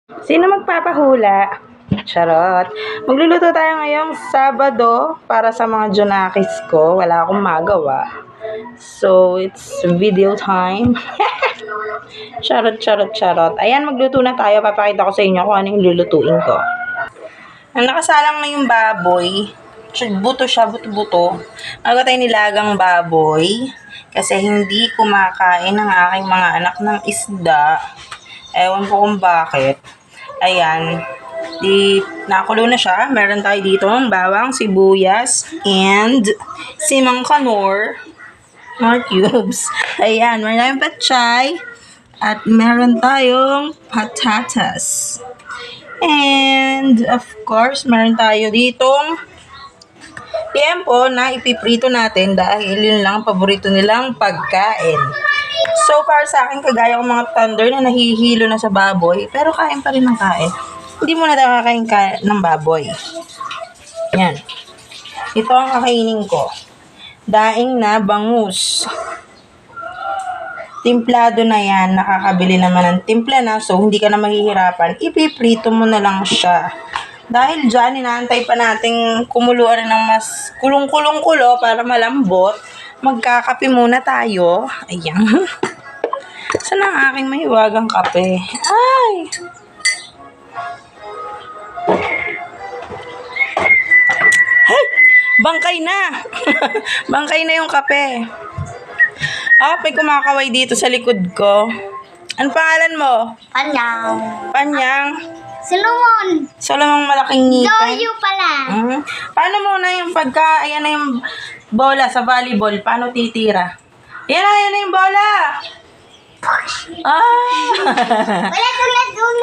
Sino magpapahula? Charot. Magluluto tayo ngayong Sabado para sa mga Junakis ko. Wala akong magawa. So, it's video time. Charot, charot, charot. Ayan, magluto na tayo. Papakita ko sa inyo kung ano yung lulutuin ko. Ang nakasalang na yung baboy. Buto siya, buto-buto. Magawa tayo nilagang baboy. Kasi hindi kumakain ng aking mga anak ng isda. Ewan po kung bakit. Ayan. Nakulo na siya. Meron tayo dito ng bawang, sibuyas, and simang kanor. More cubes. Ayan. Meron tayong petchay. At meron tayong patatas. And, of course, meron tayo ditong tiempo na ipiprito natin dahil yun lang paborito nilang pagkain. So, para sa akin, kagaya ng mga thunder na nahihilo na sa baboy, pero kain pa rin ng kain. Hindi muna tayo kakain ng baboy. Yan. Ito ang kakainin ko. Daing na bangus. Timplado na yan. Nakakabili naman ng timpla na, so hindi ka na mahihirapan. Ipiprito mo na lang siya. Dahil dyan, inaantay pa nating kumuluan ng mas kulong-kulong-kulo para malambot. Magkakape muna tayo. Ayan. Saan ang aking mahiwagang kape? Ay! Hey! Bangkay na! Bangkay na yung kape. May kumakaway dito sa likod ko. Ano pangalan mo? Panyang. Panyang? Solomon. Solomon malaking ngipin? Doyo pala. Paano muna yung ayan na yung bola sa volleyball, paano titira? Yan na yung bola! Ulit.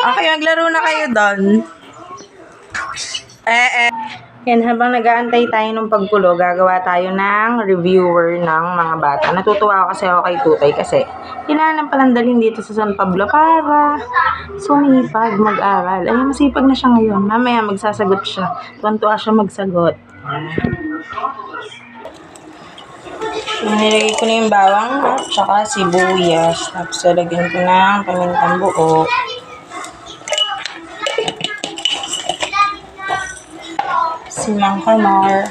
Okay, maglaro na kayo doon. Yan, habang nag-aantay tayo ng pagkulo, gagawa tayo ng reviewer ng mga bata. Natutuwa ako kasi ako kay Tutay kasi kailangan palang dalhin dito sa San Pablo para sumipag, mag-aral. Ay, masipag na siya ngayon. Mamaya magsasagot siya. Tuwan-tuwa siya magsagot. Nilagay ko na yung bawang at saka sibuyas. Tapos lagyan ko ng pamintang buo. Simang kanor.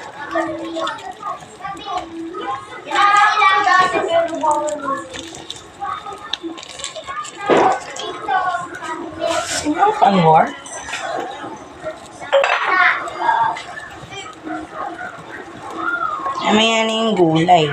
Simang kanor? Mamaya na yung gulay.